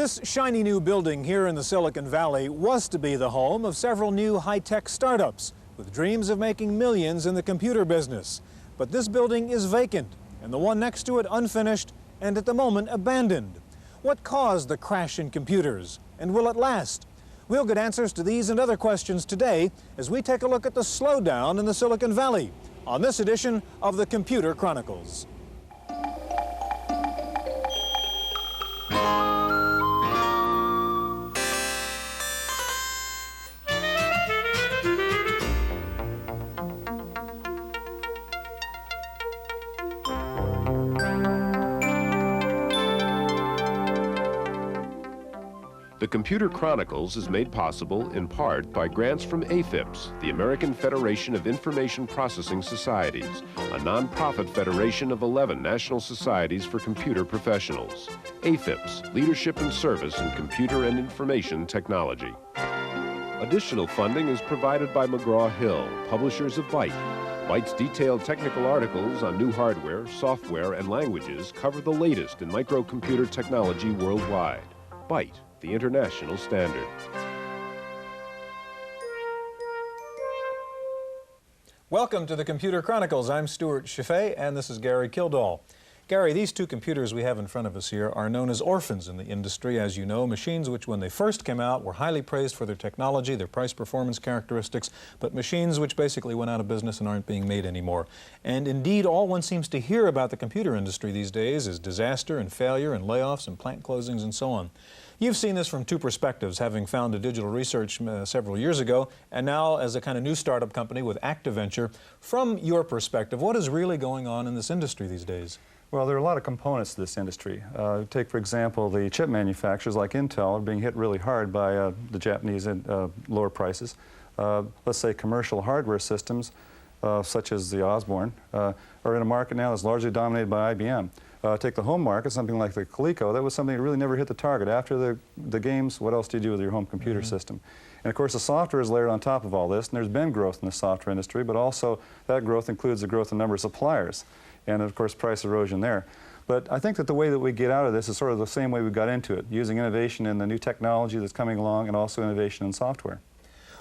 This shiny new building here in the Silicon Valley was to be the home of several new high-tech startups with dreams of making millions in the computer business. But this building is vacant, and the one next to it unfinished and at the moment abandoned. What caused the crash in computers, and will it last? We'll get answers to these and other questions today as we take a look at the slowdown in the Silicon Valley on this edition of the Computer Chronicles. The Computer Chronicles is made possible in part by grants from AFIPS, the American Federation of Information Processing Societies, a nonprofit federation of 11 national societies for computer professionals. AFIPS, Leadership and Service in Computer and Information Technology. Additional funding is provided by McGraw-Hill, publishers of Byte. Byte's detailed technical articles on new hardware, software, and languages cover the latest in microcomputer technology worldwide. Byte, the international standard. Welcome to the Computer Chronicles. I'm Stuart Chaffee, and this is Gary Kildall. Gary, these two computers we have in front of us here are known as orphans in the industry, as you know, machines which when they first came out were highly praised for their technology, their price-performance characteristics, but machines which basically went out of business and aren't being made anymore. And indeed, all one seems to hear about the computer industry these days is disaster and failure and layoffs and plant closings and so on. You've seen this from two perspectives, having founded Digital Research several years ago, and now as a kind of new startup company with ActiveVenture. From your perspective, what is really going on in this industry these days? Well, there are a lot of components to this industry. Take, for example, the chip manufacturers like Intel are being hit really hard by the Japanese lower prices. Let's say commercial hardware systems, such as the Osborne, are in a market now that's largely dominated by IBM. Take the home market, something like the Coleco, that was something that really never hit the target. After the games, what else do you do with your home computer system? And of course, the software is layered on top of all this, and there's been growth in the software industry, but also that growth includes the growth in the number of suppliers, and of course, price erosion there. But I think that the way that we get out of this is sort of the same way we got into it, using innovation in the new technology that's coming along and also innovation in software.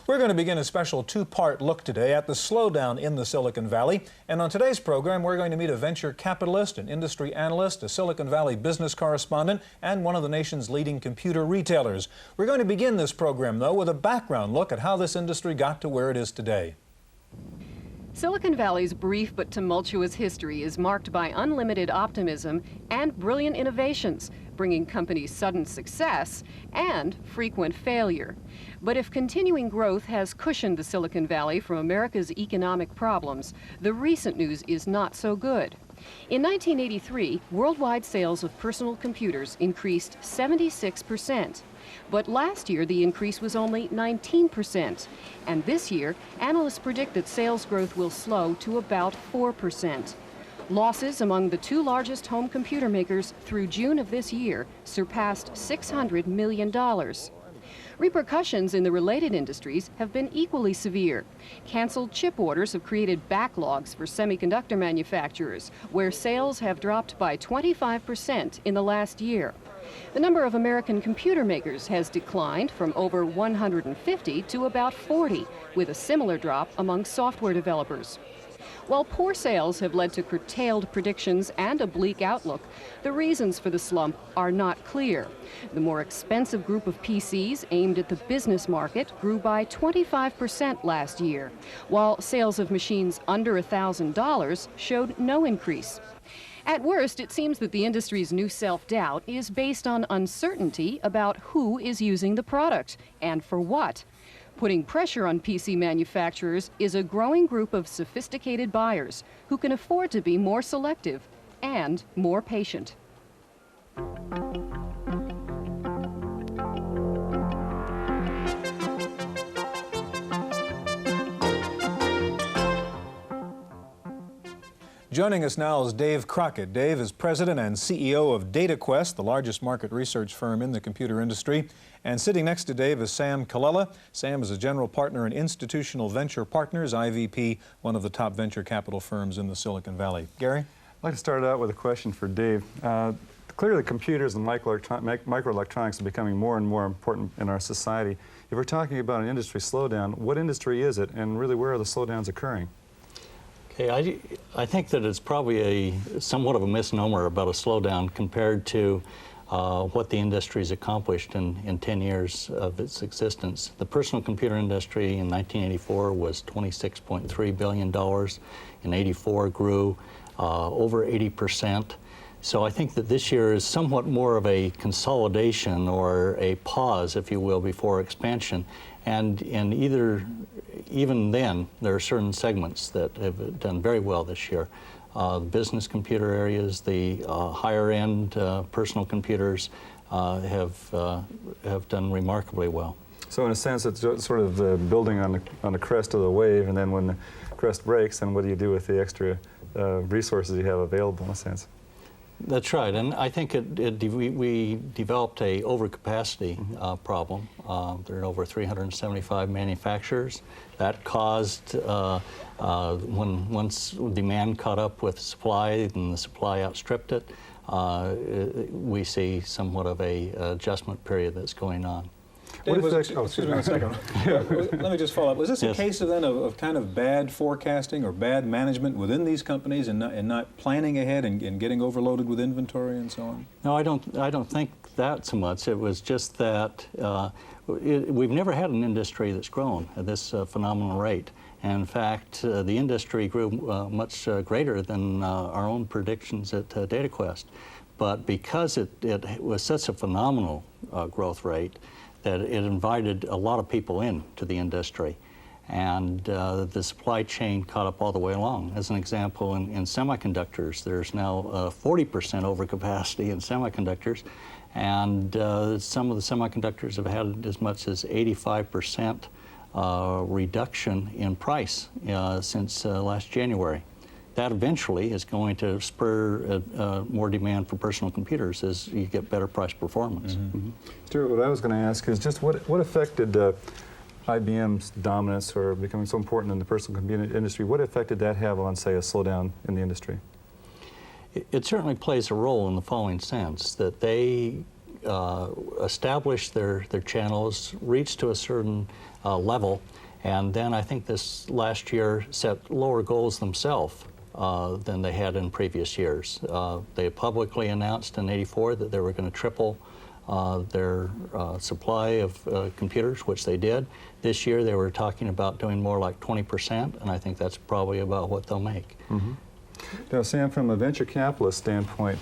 We're going to begin a special two-part look today at the slowdown in the Silicon Valley. And on today's program, we're going to meet a venture capitalist, an industry analyst, a Silicon Valley business correspondent, and one of the nation's leading computer retailers. We're going to begin this program, though, with a background look at how this industry got to where it is today. Silicon Valley's brief but tumultuous history is marked by unlimited optimism and brilliant innovations, bringing companies sudden success and frequent failure. But if continuing growth has cushioned the Silicon Valley from America's economic problems, the recent news is not so good. In 1983, worldwide sales of personal computers increased 76%. But last year, the increase was only 19%. And this year, analysts predict that sales growth will slow to about 4%. Losses among the two largest home computer makers through June of this year surpassed $600 million. Repercussions in the related industries have been equally severe. Canceled chip orders have created backlogs for semiconductor manufacturers, where sales have dropped by 25% in the last year. The number of American computer makers has declined from over 150 to about 40, with a similar drop among software developers. While poor sales have led to curtailed predictions and a bleak outlook, the reasons for the slump are not clear. The more expensive group of PCs aimed at the business market grew by 25% last year, while sales of machines under $1,000 showed no increase. At worst, it seems that the industry's new self-doubt is based on uncertainty about who is using the product and for what. Putting pressure on PC manufacturers is a growing group of sophisticated buyers who can afford to be more selective and more patient. Joining us now is Dave Crockett. Dave is president and CEO of Dataquest, the largest market research firm in the computer industry. And sitting next to Dave is Sam Colella. Sam is a general partner in Institutional Venture Partners, IVP, one of the top venture capital firms in the Silicon Valley. Gary? I'd like to start out with a question for Dave. Clearly, computers and microelectronics are becoming more and more important in our society. If we're talking about an industry slowdown, what industry is it, and really where are the slowdowns occurring? Okay, I think that it's probably somewhat of a misnomer about a slowdown compared to what the industry's accomplished in 10 years of its existence. The personal computer industry in 1984 was $26.3 billion. In '84 grew over 80%. So I think that this year is somewhat more of a consolidation or a pause, if you will, before expansion. And even then, there are certain segments that have done very well this year. The business computer areas, the higher-end personal computers have done remarkably well. So in a sense, it's sort of building on the crest of the wave, and then when the crest breaks, then what do you do with the extra resources you have available, in a sense? That's right, and I think we developed a overcapacity problem. There are over 375 manufacturers. That caused, once demand caught up with supply and the supply outstripped it, we see somewhat of a adjustment period that's going on. Dave, excuse me one second. Let me just follow up. Was this a case of kind of bad forecasting or bad management within these companies and not planning ahead and getting overloaded with inventory and so on? No, I don't think that so much. It was just that we've never had an industry that's grown at this phenomenal rate. And in fact, the industry grew much greater than our own predictions at Dataquest. But because it was such a phenomenal growth rate, that it invited a lot of people into the industry. And the supply chain caught up all the way along. As an example, in semiconductors, there's now 40% overcapacity in semiconductors. And some of the semiconductors have had as much as 85% reduction in price since last January. That eventually is going to spur more demand for personal computers as you get better price performance. Stuart, what I was going to ask is just what affected IBM's dominance or becoming so important in the personal computer industry? What effect did that have on, say, a slowdown in the industry? It certainly plays a role in the following sense, that they established their channels, reached to a certain level, and then I think this last year set lower goals themselves than they had in previous years. They publicly announced in '84 that they were going to triple their supply of computers, which they did. This year they were talking about doing more like 20%, and I think that's probably about what they'll make. Now, Sam, from a venture capitalist standpoint,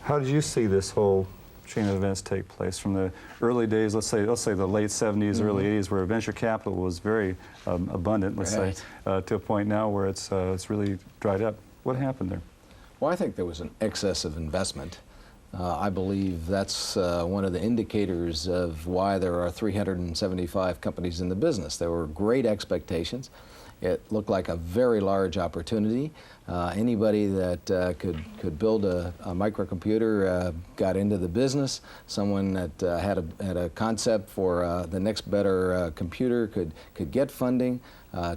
how did you see this whole chain of events take place from the early days, let's say the late 70s, early 80s, where venture capital was very abundant, let's say, to a point now where it's really dried up? What happened there? Well, I think there was an excess of investment. I believe that's one of the indicators of why there are 375 companies in the business. There were great expectations. It looked like a very large opportunity. Anybody that could build a microcomputer got into the business. Someone that had a concept for the next better computer could get funding.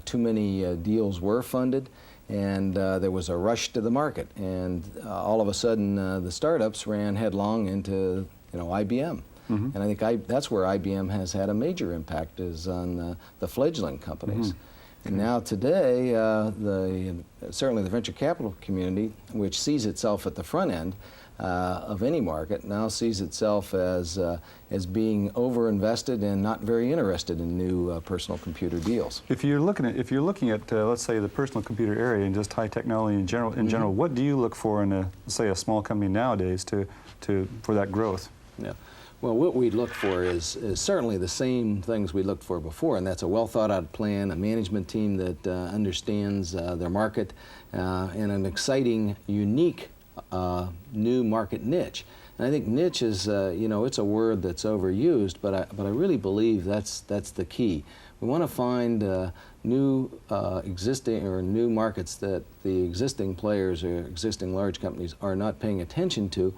Too many deals were funded, and there was a rush to the market. And all of a sudden, the startups ran headlong into IBM. And I think that's where IBM has had a major impact, is on the fledgling companies. And now today, certainly the venture capital community, which sees itself at the front end of any market, now sees itself as being overinvested and not very interested in new personal computer deals. If you're looking at let's say the personal computer area and just high technology in general, what do you look for in say a small company nowadays for that growth? Yeah. Well, what we look for is certainly the same things we looked for before, and that's a well-thought-out plan, a management team that understands their market, and an exciting, unique new market niche. And I think niche is, it's a word that's overused, but I really believe that's the key. We want to find new existing or new markets that the existing players or existing large companies are not paying attention to,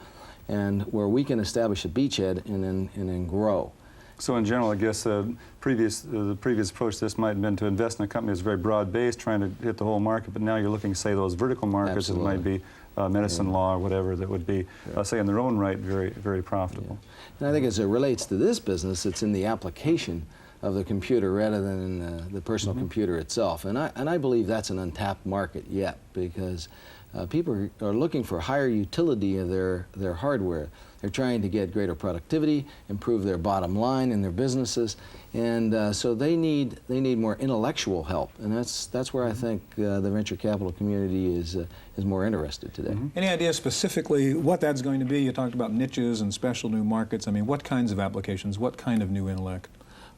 and where we can establish a beachhead and then grow. So in general, I guess the previous approach to this might have been to invest in a company that's very broad-based, trying to hit the whole market, but now you're looking, say, those vertical markets that might be medicine law or whatever that would be, say, in their own right, very, very profitable. And I think as it relates to this business, it's in the application of the computer rather than in the personal computer itself. And I believe that's an untapped market yet, because people are looking for higher utility of their hardware. They're trying to get greater productivity, improve their bottom line in their businesses, and so they need more intellectual help, and that's where I think the venture capital community is more interested today. Any idea specifically what that's going to be? You talked about niches and special new markets. I mean, what kinds of applications, what kind of new intellect?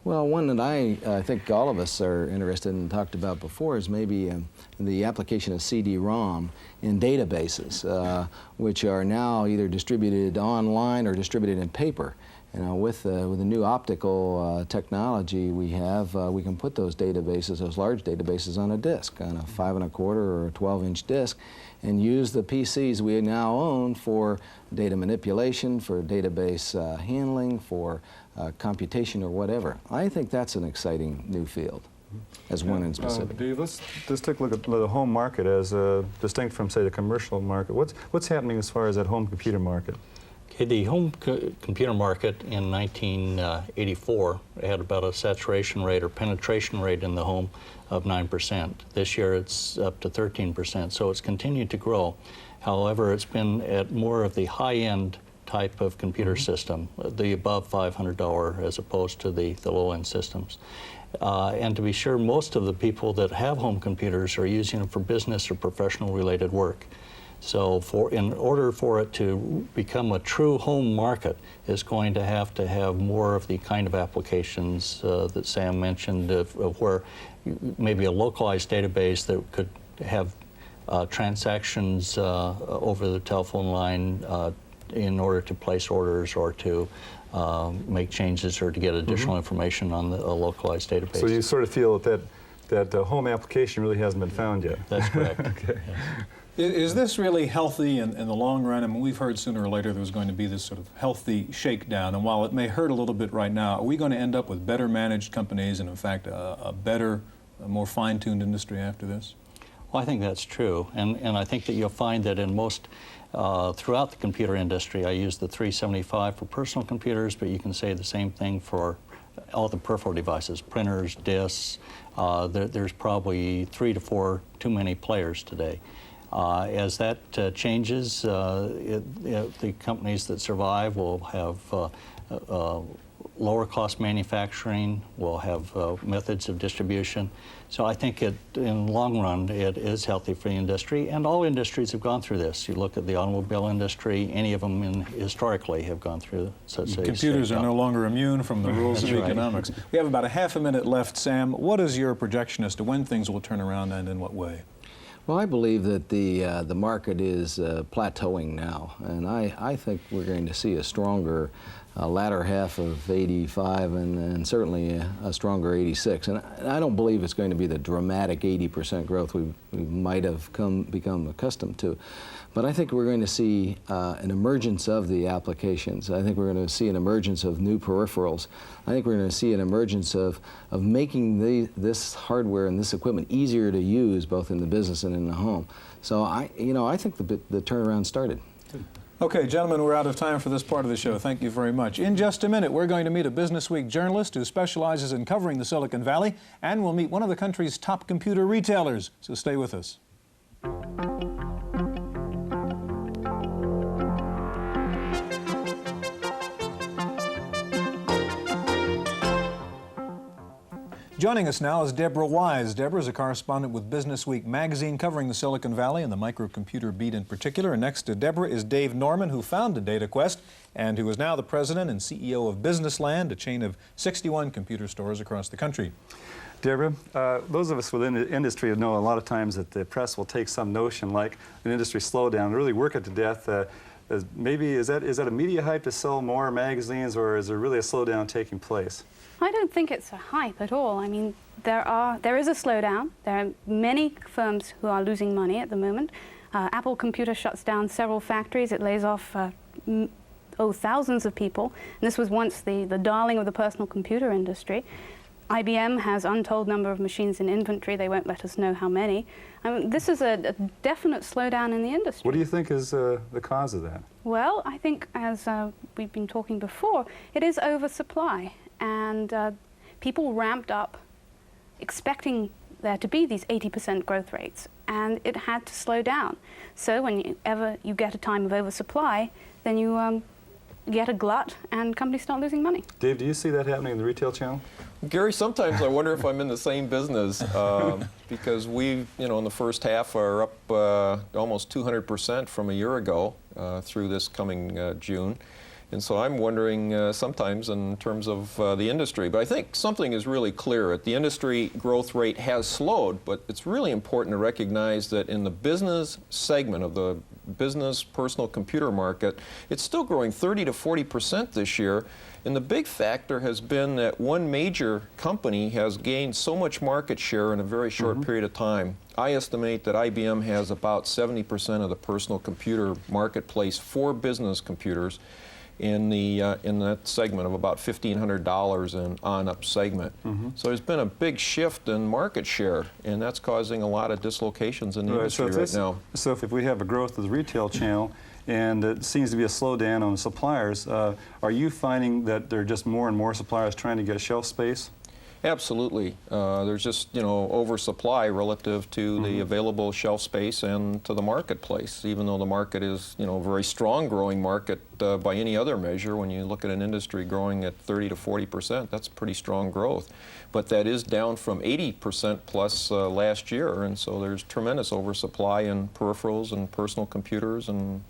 Well, one that I think all of us are interested in and talked about before is maybe the application of CD-ROM in databases, which are now either distributed online or distributed in paper. You know, with the new optical technology we have, we can put those databases, those large databases, on a disk, on a 5 1/4 or a 12-inch disk, and use the PCs we now own for data manipulation, for database handling, for computation or whatever. I think that's an exciting new field, as one in specific. Dave, let's take a look at the home market as distinct from, say, the commercial market. What's happening as far as that home computer market? Okay, the home computer market in 1984 had about a saturation rate or penetration rate in the home of 9%. This year it's up to 13%, so it's continued to grow. However, it's been at more of the high-end type of computer system, the above $500 as opposed to the low-end systems. And to be sure, most of the people that have home computers are using them for business or professional related work. So in order for it to become a true home market, it's going to have more of the kind of applications that Sam mentioned, of where maybe a localized database that could have transactions over the telephone line in order to place orders or to make changes or to get additional information on a localized database. So you sort of feel that the home application really hasn't been found yet. That's correct. Okay. Yeah. Is this really healthy in the long run? I mean, we've heard sooner or later there's going to be this sort of healthy shakedown, and while it may hurt a little bit right now, are we going to end up with better managed companies and, in fact, a better, more fine-tuned industry after this? Well, I think that's true, and I think that you'll find that in most, throughout the computer industry, I use the 375 for personal computers, but you can say the same thing for all the peripheral devices, printers, disks. There's probably 3 to 4 too many players today. As that changes, the companies that survive will have lower cost manufacturing, will have methods of distribution. So I think in the long run, it is healthy for the industry, and all industries have gone through this. You look at the automobile industry, any of them historically have gone through such a Computers are no longer immune from the rules of economics. We have about a half a minute left. Sam, what is your projection as to when things will turn around and in what way? Well, I believe that the market is plateauing now, and I think we're going to see a stronger latter half of 85 and certainly a stronger 86. And I don't believe it's going to be the dramatic 80% growth we might have become accustomed to. But I think we're going to see an emergence of the applications. I think we're going to see an emergence of new peripherals. I think we're going to see an emergence of making this hardware and this equipment easier to use both in the business and in the home. So I think the turnaround started. Okay, gentlemen, we're out of time for this part of the show. Thank you very much. In just a minute, we're going to meet a Business Week journalist who specializes in covering the Silicon Valley, and we'll meet one of the country's top computer retailers. So stay with us. Joining us now is Deborah Wise. Deborah is a correspondent with Business Week magazine covering the Silicon Valley and the microcomputer beat in particular. And next to Deborah is Dave Norman, who founded Dataquest and who is now the president and CEO of Businessland, a chain of 61 computer stores across the country. Deborah, those of us within the industry know a lot of times that the press will take some notion like an industry slowdown and really work it to death. Maybe is that a media hype to sell more magazines, or is there really a slowdown taking place? I don't think it's a hype at all. I mean, there is a slowdown. There are many firms who are losing money at the moment. Apple Computer shuts down several factories. It lays off thousands of people. And this was once the darling of the personal computer industry. IBM has untold number of machines in inventory. They won't let us know how many. This is a definite slowdown in the industry. What do you think is the cause of that? Well, I think, as we've been talking before, it is oversupply. And people ramped up expecting there to be these 80% growth rates, and it had to slow down. So whenever you get a time of oversupply, then you get a glut and companies start losing money. Dave, do you see that happening in the retail channel? Gary, sometimes I wonder if I'm in the same business because we, in the first half are up almost 200% from a year ago through this coming June. And so I'm wondering sometimes in terms of the industry. But I think something is really clear. The industry growth rate has slowed, but it's really important to recognize that in the business segment of the business personal computer market, it's still growing 30 to 40% this year. And the big factor has been that one major company has gained so much market share in a very short period of time. I estimate that IBM has about 70% of the personal computer marketplace for business computers in that segment of about $1,500 and on-up segment. So there's been a big shift in market share, and that's causing a lot of dislocations in the industry right now. So if we have a growth of the retail channel, and it seems to be a slowdown on the suppliers, are you finding that there are just more and more suppliers trying to get shelf space? Absolutely. There's just, oversupply relative to the available shelf space and to the marketplace, even though the market is, a very strong growing market by any other measure. When you look at an industry growing at 30 to 40%, that's pretty strong growth. But that is down from 80% plus last year, and so there's tremendous oversupply in peripherals and personal computers and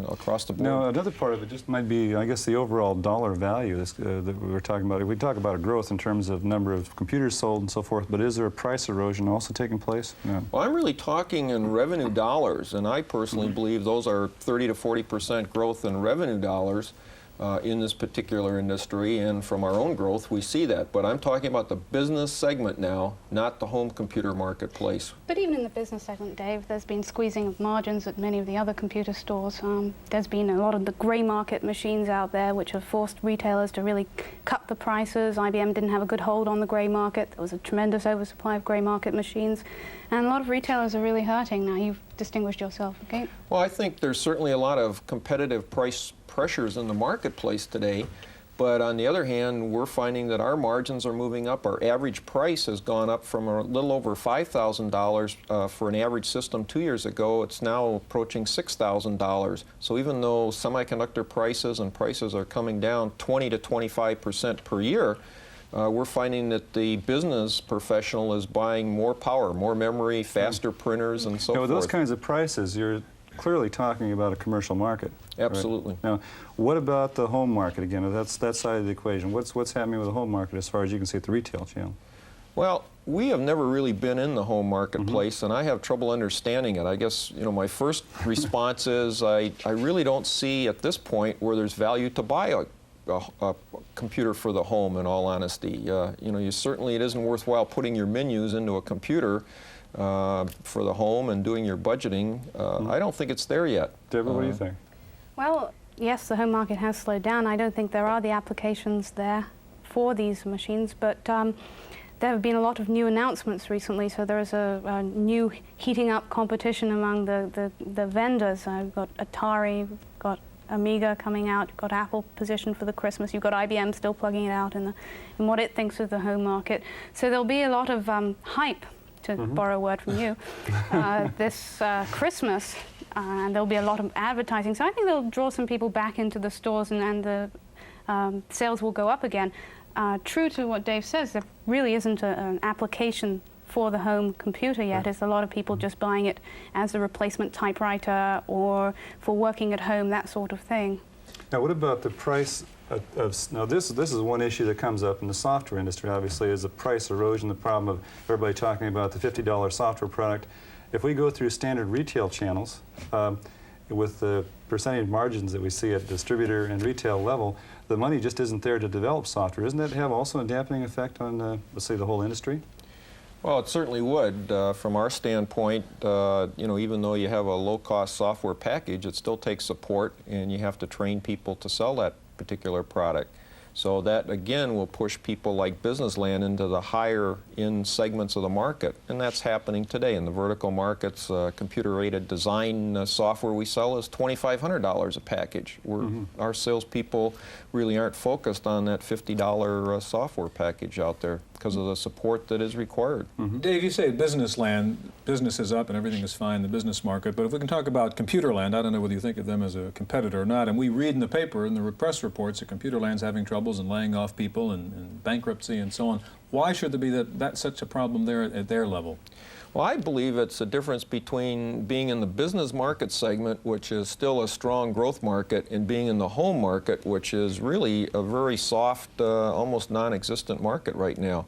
across the board. Now, another part of it just might be, I guess, the overall dollar value that we were talking about. We talk about a growth in terms of number of computers sold and so forth, but is there a price erosion also taking place? No. Well, I'm really talking in revenue dollars, and I personally believe those are 30 to 40% growth in revenue dollars in this particular industry, and from our own growth we see that. But I'm talking about the business segment now, not the home computer marketplace. But even in the business segment, Dave, there's been squeezing of margins at many of the other computer stores. There's been a lot of the grey market machines out there which have forced retailers to really cut the prices. IBM didn't have a good hold on the grey market. There was a tremendous oversupply of grey market machines. And a lot of retailers are really hurting now. You've distinguished yourself, okay? Well, I think there's certainly a lot of competitive price pressures in the marketplace today, but on the other hand, we're finding that our margins are moving up. Our average price has gone up from a little over $5,000 for an average system 2 years ago. It's now approaching $6,000. So even though semiconductor prices and prices are coming down 20 to 25% per year, we're finding that the business professional is buying more power, more memory, faster printers, and so forth. With those kinds of prices, you're clearly talking about a commercial market. Absolutely. Right? Now, what about the home market again? That's that side of the equation. What's happening with the home market as far as you can see at the retail channel? Well, we have never really been in the home marketplace, and I have trouble understanding it. I guess, my first response is I really don't see at this point where there's value to buy a computer for the home, in all honesty. You certainly, it isn't worthwhile putting your menus into a computer for the home and doing your budgeting. I don't think it's there yet. Deborah, what do you think? Well, yes, the home market has slowed down. I don't think there are the applications there for these machines, but there have been a lot of new announcements recently, so there is a new heating up competition among the vendors. We've got Atari, we've got Amiga coming out, you've got Apple positioned for the Christmas, you've got IBM still plugging it out in what it thinks of the home market. So there'll be a lot of hype, to borrow a word from you, this Christmas, and there'll be a lot of advertising. So I think they'll draw some people back into the stores, and the sales will go up again. True to what Dave says, there really isn't an application for the home computer yet. There's a lot of people just buying it as a replacement typewriter or for working at home, that sort of thing. Now, what about the price now this is one issue that comes up in the software industry, obviously, is the price erosion, the problem of everybody talking about the $50 software product. If we go through standard retail channels, with the percentage margins that we see at distributor and retail level, the money just isn't there to develop software. Doesn't that have also a dampening effect on, let's say, the whole industry? Well, it certainly would. From our standpoint, even though you have a low-cost software package, it still takes support, and you have to train people to sell that particular product. So that, again, will push people like Businessland into the higher-end segments of the market, and that's happening today. In the vertical markets, computer-aided design software we sell is $2,500 a package. Our salespeople really aren't focused on that $50 software package out there because of the support that is required. Dave, you say Businessland, business is up and everything is fine, the business market, but if we can talk about Computerland, I don't know whether you think of them as a competitor or not, and we read in the paper, in the press reports, that Computerland's having troubles and laying off people and bankruptcy and so on. Why should there be that such a problem there at their level? Well, I believe it's a difference between being in the business market segment, which is still a strong growth market, and being in the home market, which is really a very soft, almost non-existent market right now.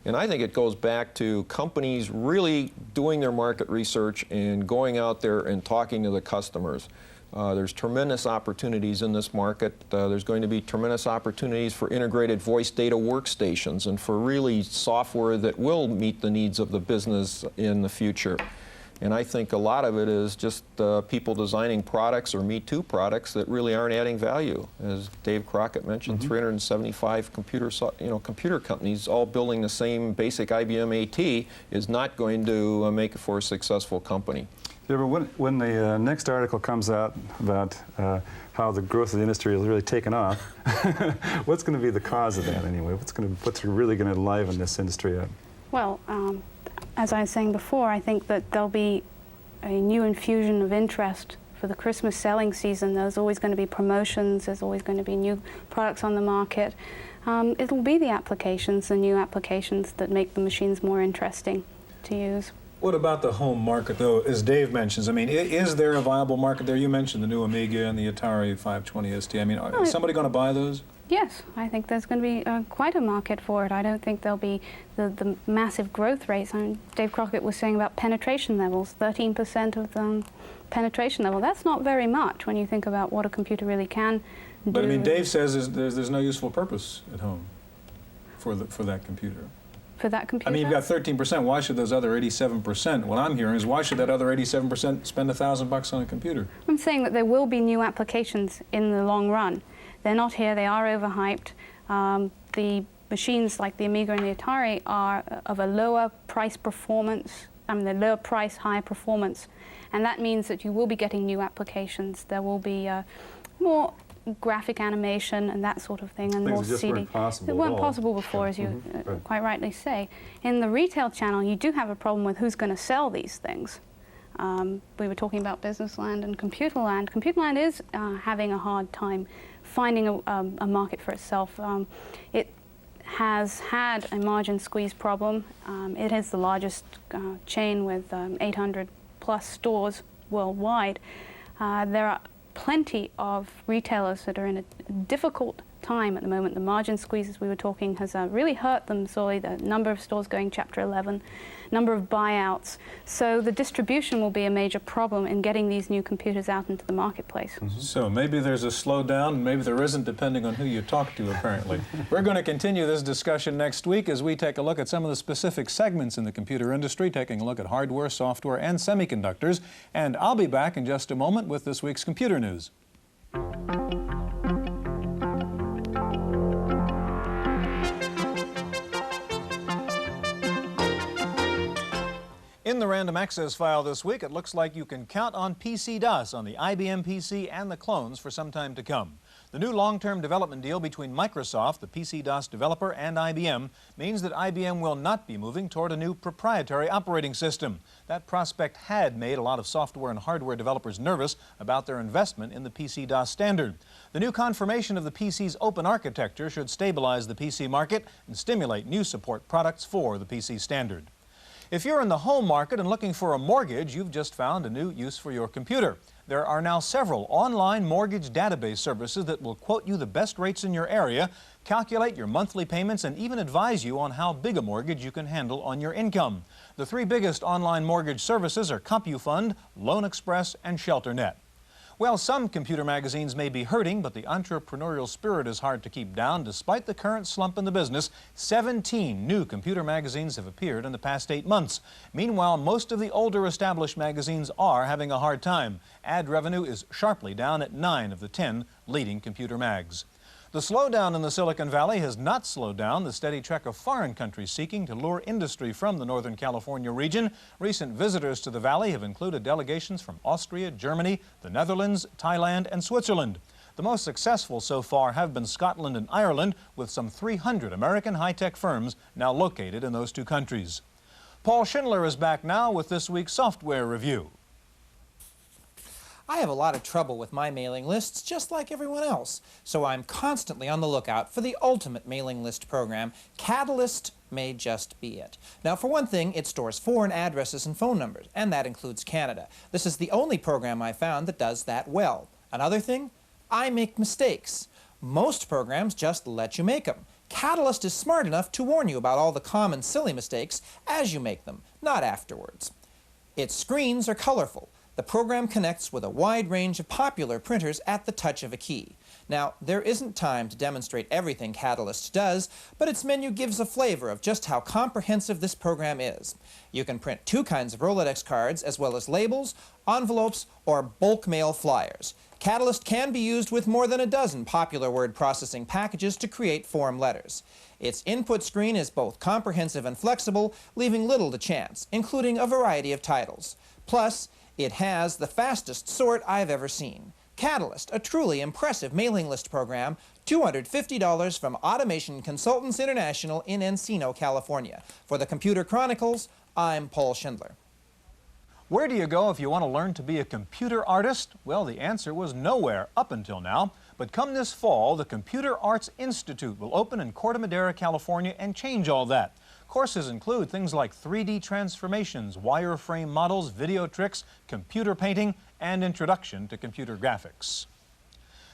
And I think it goes back to companies really doing their market research and going out there and talking to the customers. There's tremendous opportunities in this market. There's going to be tremendous opportunities for integrated voice data workstations and for really software that will meet the needs of the business in the future. And I think a lot of it is just people designing products or Me Too products that really aren't adding value. As Dave Crockett mentioned, 375 computer companies all building the same basic IBM AT is not going to make it for a successful company. Deborah, when the next article comes out about how the growth of the industry has really taken off, what's going to be the cause of that anyway? What's really going to enliven this industry up? Well, as I was saying before, I think that there'll be a new infusion of interest for the Christmas selling season. There's always going to be promotions, there's always going to be new products on the market. It'll be the applications, the new applications, that make the machines more interesting to use. What about the home market, though, as Dave mentions? I mean, is there a viable market there? You mentioned the new Amiga and the Atari 520 ST. I mean, is somebody going to buy those? Yes, I think there's going to be quite a market for it. I don't think there'll be the massive growth rates. I mean, Dave Crockett was saying about penetration levels, 13% of the penetration level. That's not very much when you think about what a computer really can do. But I mean, Dave says there's no useful purpose at home for that computer. For that computer? I mean, you've got 13%. Why should those other 87%? What I'm hearing is, why should that other 87% spend $1,000 on a computer? I'm saying that there will be new applications in the long run. They're not here. They are overhyped. The machines like the Amiga and the Atari are of a lower price performance. I mean, they're lower price, higher performance. And that means that you will be getting new applications. There will be more graphic animation and that sort of thing, and Things more just CD. weren't possible It weren't possible before, as you quite rightly say. In the retail channel, you do have a problem with who's going to sell these things. We were talking about Businessland and Computerland. Computerland is having a hard time finding a market for itself. It has had a margin squeeze problem. It is the largest chain with 800 plus stores worldwide. There are plenty of retailers that are in a difficult time at the moment. The margin squeeze, as we were talking, has really hurt them sorely. The number of stores going Chapter 11, number of buyouts. So the distribution will be a major problem in getting these new computers out into the marketplace. So maybe there's a slowdown, maybe there isn't, depending on who you talk to, apparently. We're going to continue this discussion next week as we take a look at some of the specific segments in the computer industry, taking a look at hardware, software, and semiconductors. And I'll be back in just a moment with this week's computer news. In the random access file this week, it looks like you can count on PC-DOS on the IBM PC and the clones for some time to come. The new long-term development deal between Microsoft, the PC-DOS developer, and IBM means that IBM will not be moving toward a new proprietary operating system. That prospect had made a lot of software and hardware developers nervous about their investment in the PC-DOS standard. The new confirmation of the PC's open architecture should stabilize the PC market and stimulate new support products for the PC standard. If you're in the home market and looking for a mortgage, you've just found a new use for your computer. There are now several online mortgage database services that will quote you the best rates in your area, calculate your monthly payments, and even advise you on how big a mortgage you can handle on your income. The three biggest online mortgage services are CompuFund, Loan Express, and ShelterNet. Well, some computer magazines may be hurting, but the entrepreneurial spirit is hard to keep down. Despite the current slump in the business, 17 new computer magazines have appeared in the past 8 months. Meanwhile, most of the older established magazines are having a hard time. Ad revenue is sharply down at 9 of the 10 leading computer mags. The slowdown in the Silicon Valley has not slowed down the steady trek of foreign countries seeking to lure industry from the Northern California region. Recent visitors to the valley have included delegations from Austria, Germany, the Netherlands, Thailand, and Switzerland. The most successful so far have been Scotland and Ireland, with some 300 American high-tech firms now located in those two countries. Paul Schindler is back now with this week's software review. I have a lot of trouble with my mailing lists, just like everyone else, so I'm constantly on the lookout for the ultimate mailing list program. Catalyst may just be it. Now, for one thing, it stores foreign addresses and phone numbers, and that includes Canada. This is the only program I found that does that well. Another thing, I make mistakes. Most programs just let you make them. Catalyst is smart enough to warn you about all the common silly mistakes as you make them, not afterwards. Its screens are colorful. The program connects with a wide range of popular printers at the touch of a key. Now, there isn't time to demonstrate everything Catalyst does, but its menu gives a flavor of just how comprehensive this program is. You can print two kinds of Rolodex cards, as well as labels, envelopes, or bulk mail flyers. Catalyst can be used with more than a dozen popular word processing packages to create form letters. Its input screen is both comprehensive and flexible, leaving little to chance, including a variety of titles. Plus, it has the fastest sort I've ever seen. Catalyst, a truly impressive mailing list program, $250 from Automation Consultants International in Encino, California. For the Computer Chronicles, I'm Paul Schindler. Where do you go if you want to learn to be a computer artist? Well, the answer was nowhere up until now. But come this fall, the Computer Arts Institute will open in Corte Madera, California, and change all that. Courses include things like 3D transformations, wireframe models, video tricks, computer painting, and introduction to computer graphics.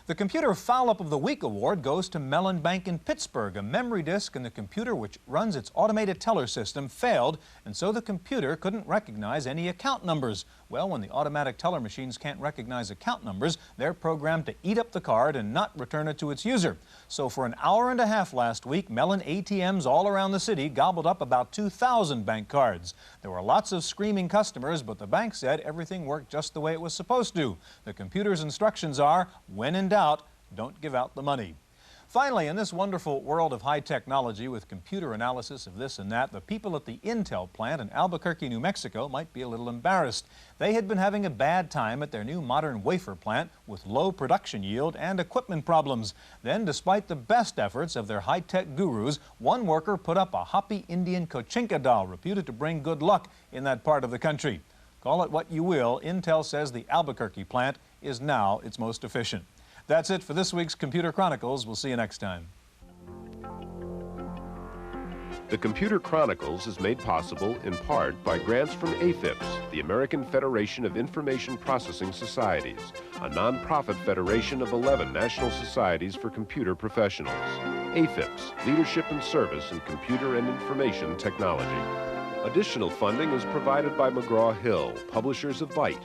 The Computer Foul-Up of the Week award goes to Mellon Bank in Pittsburgh. A memory disk in the computer which runs its automated teller system failed, and so the computer couldn't recognize any account numbers. Well, when the automatic teller machines can't recognize account numbers, they're programmed to eat up the card and not return it to its user. So for an hour and a half last week, Mellon ATMs all around the city gobbled up about 2,000 bank cards. There were lots of screaming customers, but the bank said everything worked just the way it was supposed to. The computer's instructions are, when in doubt, don't give out the money. Finally, in this wonderful world of high technology with computer analysis of this and that, the people at the Intel plant in Albuquerque, New Mexico might be a little embarrassed. They had been having a bad time at their new modern wafer plant with low production yield and equipment problems. Then, despite the best efforts of their high-tech gurus, one worker put up a hoppy Indian Kochinka doll reputed to bring good luck in that part of the country. Call it what you will, Intel says the Albuquerque plant is now its most efficient. That's it for this week's Computer Chronicles. We'll see you next time. The Computer Chronicles is made possible in part by grants from AFIPS, the American Federation of Information Processing Societies, a nonprofit federation of 11 national societies for computer professionals. AFIPS, Leadership and Service in Computer and Information Technology. Additional funding is provided by McGraw-Hill, publishers of Byte.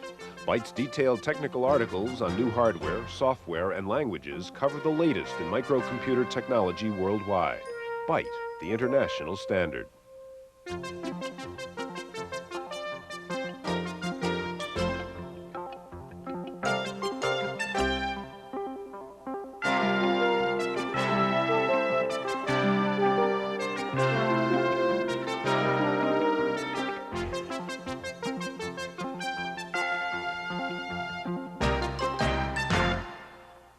Byte's detailed technical articles on new hardware, software, and languages cover the latest in microcomputer technology worldwide. Byte, the international standard.